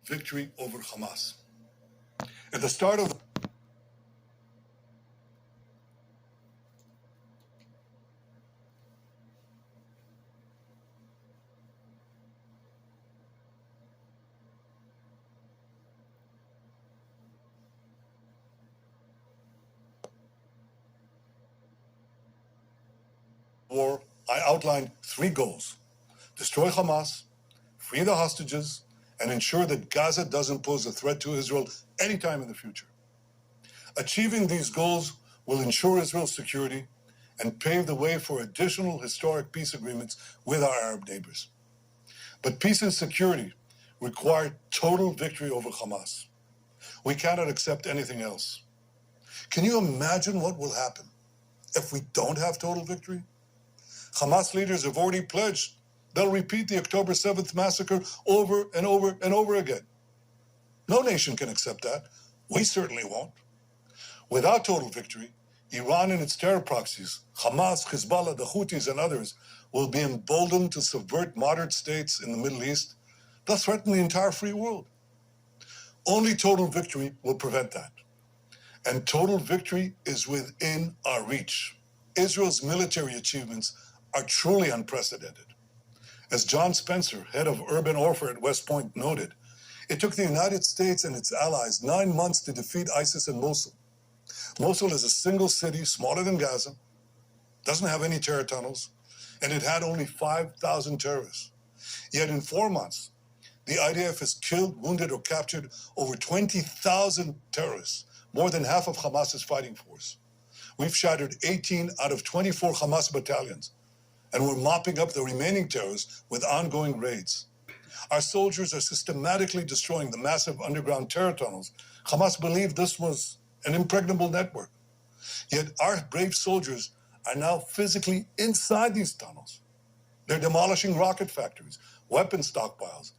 victory over Hamas. At the start of the war, I outlined three goals: destroy Hamas, free the hostages, and ensure that Gaza doesn't pose a threat to Israel anytime in the future. Achieving these goals will ensure Israel's security and pave the way for additional historic peace agreements with our Arab neighbors. But peace and security require total victory over Hamas. We cannot accept anything else. Can you imagine what will happen if we don't have total victory? Hamas leaders have already pledged they'll repeat the October 7th massacre over and over and over again. No nation can accept that. We certainly won't. Without total victory, Iran and its terror proxies, Hamas, Hezbollah, the Houthis, and others, will be emboldened to subvert moderate states in the Middle East. They'll threaten the entire free world. Only total victory will prevent that. And total victory is within our reach. Israel's military achievements are truly unprecedented. As John Spencer, head of urban warfare at West Point, noted, it took the United States and its allies 9 months to defeat ISIS in Mosul. Mosul is a single city smaller than Gaza, doesn't have any terror tunnels, and it had only 5,000 terrorists. Yet in 4 months, the IDF has killed, wounded, or captured over 20,000 terrorists, more than half of Hamas's fighting force. We've shattered 18 out of 24 Hamas battalions, and we're mopping up the remaining terrorists with ongoing raids. Our soldiers are systematically destroying the massive underground terror tunnels. Hamas believed this was an impregnable network. Yet our brave soldiers are now physically inside these tunnels. They're demolishing rocket factories, weapon stockpiles,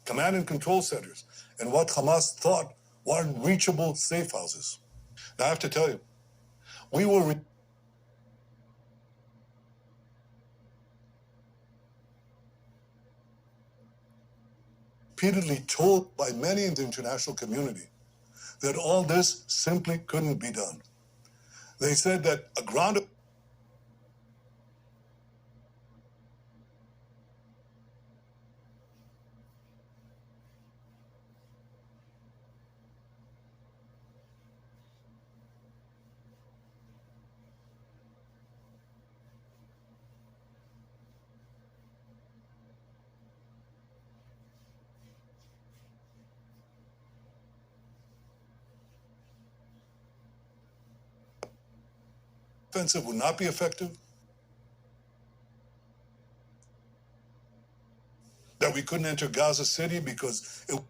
command and control centers, and what Hamas thought were unreachable safe houses. Now I have to tell you, we were repeatedly told by many in the international community that all this simply couldn't be done. They said that a ground offensive would not be effective, that we couldn't enter Gaza City because it would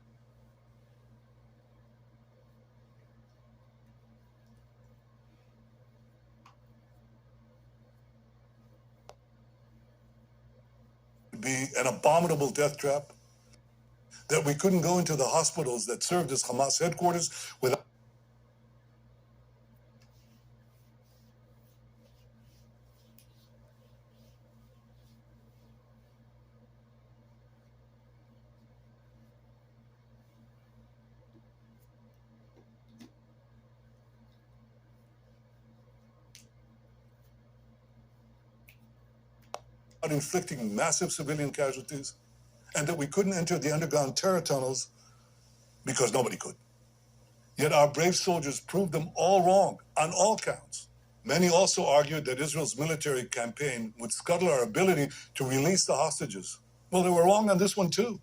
be an abominable death trap, that we couldn't go into the hospitals that served as Hamas headquarters without inflicting massive civilian casualties, and that we couldn't enter the underground terror tunnels because nobody could. Yet our brave soldiers proved them all wrong on all counts. Many also argued that Israel's military campaign would scuttle our ability to release the hostages. Well, they were wrong on this one too.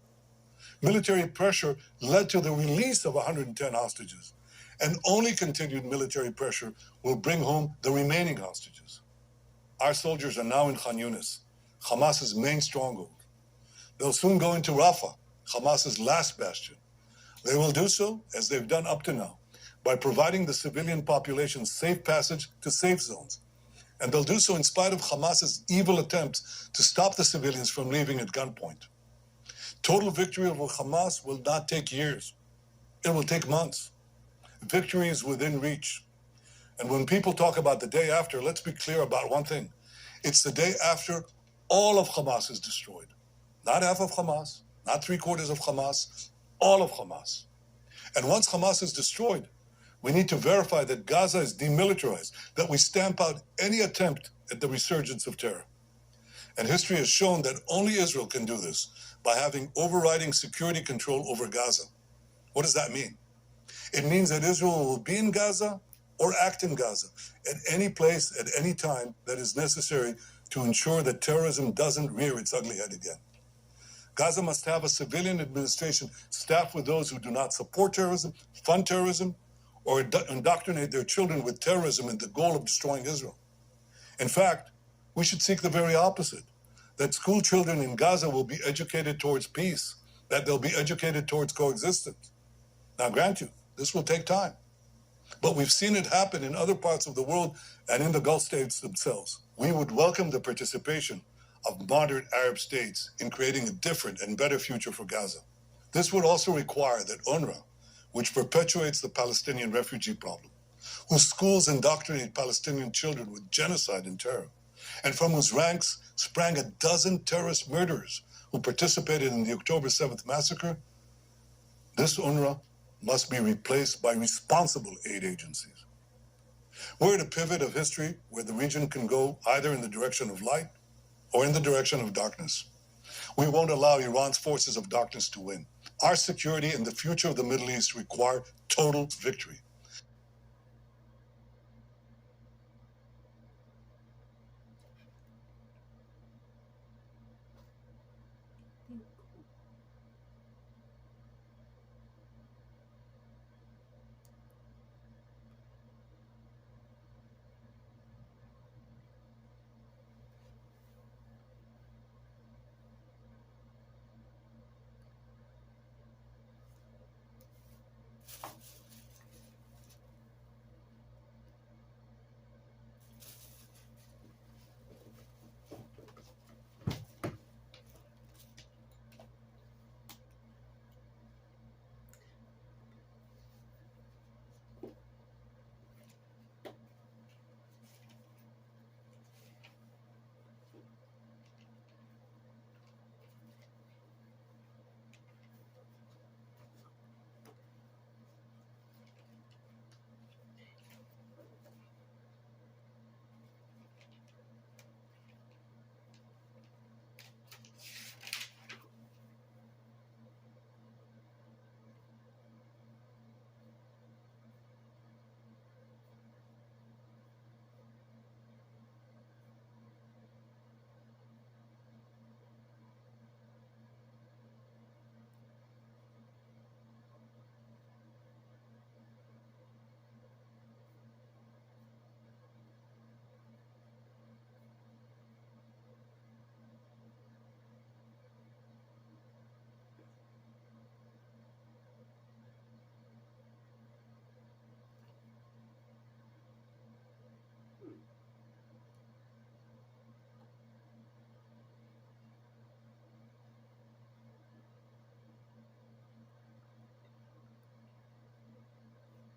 Military pressure led to the release of 110 hostages, and only continued military pressure will bring home the remaining hostages. Our soldiers are now in Khan Yunis, Hamas's main stronghold. They'll soon go into Rafah, Hamas's last bastion. They will do so, as they've done up to now, by providing the civilian population safe passage to safe zones. And they'll do so in spite of Hamas's evil attempts to stop the civilians from leaving at gunpoint. Total victory over Hamas will not take years. It will take months. Victory is within reach. And when people talk about the day after, let's be clear about one thing. It's the day after all of Hamas is destroyed. Not half of Hamas, not three-quarters of Hamas, all of Hamas. And once Hamas is destroyed, we need to verify that Gaza is demilitarized, that we stamp out any attempt at the resurgence of terror. And history has shown that only Israel can do this by having overriding security control over Gaza. What does that mean? It means that Israel will be in Gaza or act in Gaza at any place, at any time that is necessary to ensure that terrorism doesn't rear its ugly head again. Gaza must have a civilian administration staffed with those who do not support terrorism, fund terrorism, or indoctrinate their children with terrorism and the goal of destroying Israel. In fact, we should seek the very opposite, that school children in Gaza will be educated towards peace, that they'll be educated towards coexistence. Now, grant you, this will take time, but we've seen it happen in other parts of the world and in the Gulf states themselves. We would welcome the participation of modern Arab states in creating a different and better future for Gaza. This would also require that UNRWA, which perpetuates the Palestinian refugee problem, whose schools indoctrinate Palestinian children with genocide and terror, and from whose ranks sprang a dozen terrorist murderers who participated in the October 7th massacre, this UNRWA must be replaced by responsible aid agencies. We're at a pivot of history where the region can go either in the direction of light or in the direction of darkness. We won't allow Iran's forces of darkness to win. Our security and the future of the Middle East require total victory.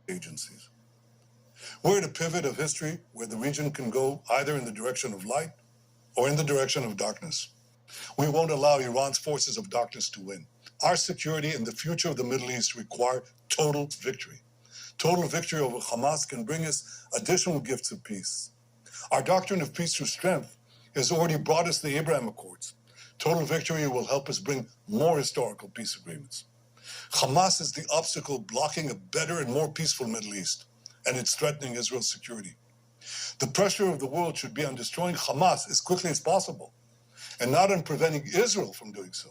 Agencies. We're at a pivot of history where the region can go either in the direction of light or in the direction of darkness. We won't allow Iran's forces of darkness to win. Our security and the future of the Middle East require total victory. Total victory over Hamas can bring us additional gifts of peace. Our doctrine of peace through strength has already brought us the Abraham Accords. Total victory will help us bring more historical peace agreements. Hamas is the obstacle blocking a better and more peaceful Middle East, and it's threatening Israel's security. The pressure of the world should be on destroying Hamas as quickly as possible, and not on preventing Israel from doing so.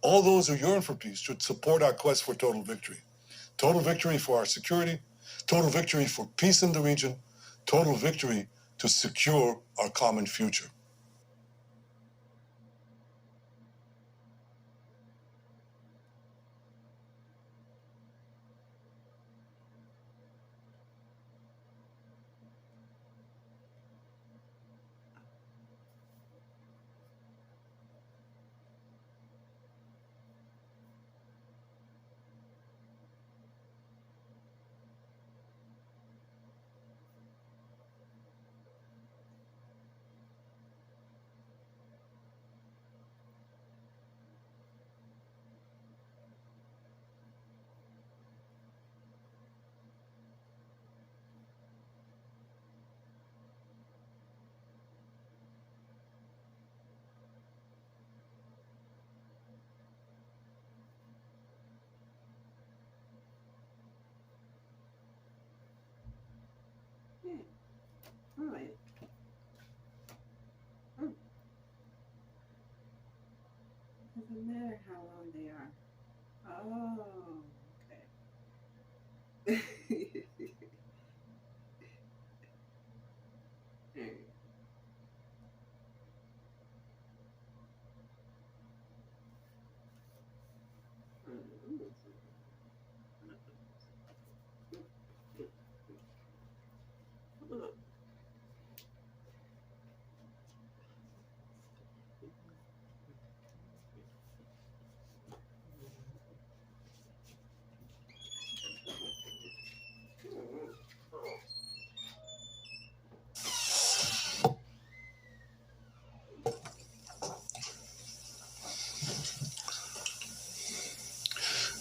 All those who yearn for peace should support our quest for total victory. Total victory for our security, total victory for peace in the region, total victory to secure our common future. All right. Hmm. Doesn't matter how long they are. Oh, okay. Alright.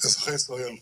אזרחי ישראל,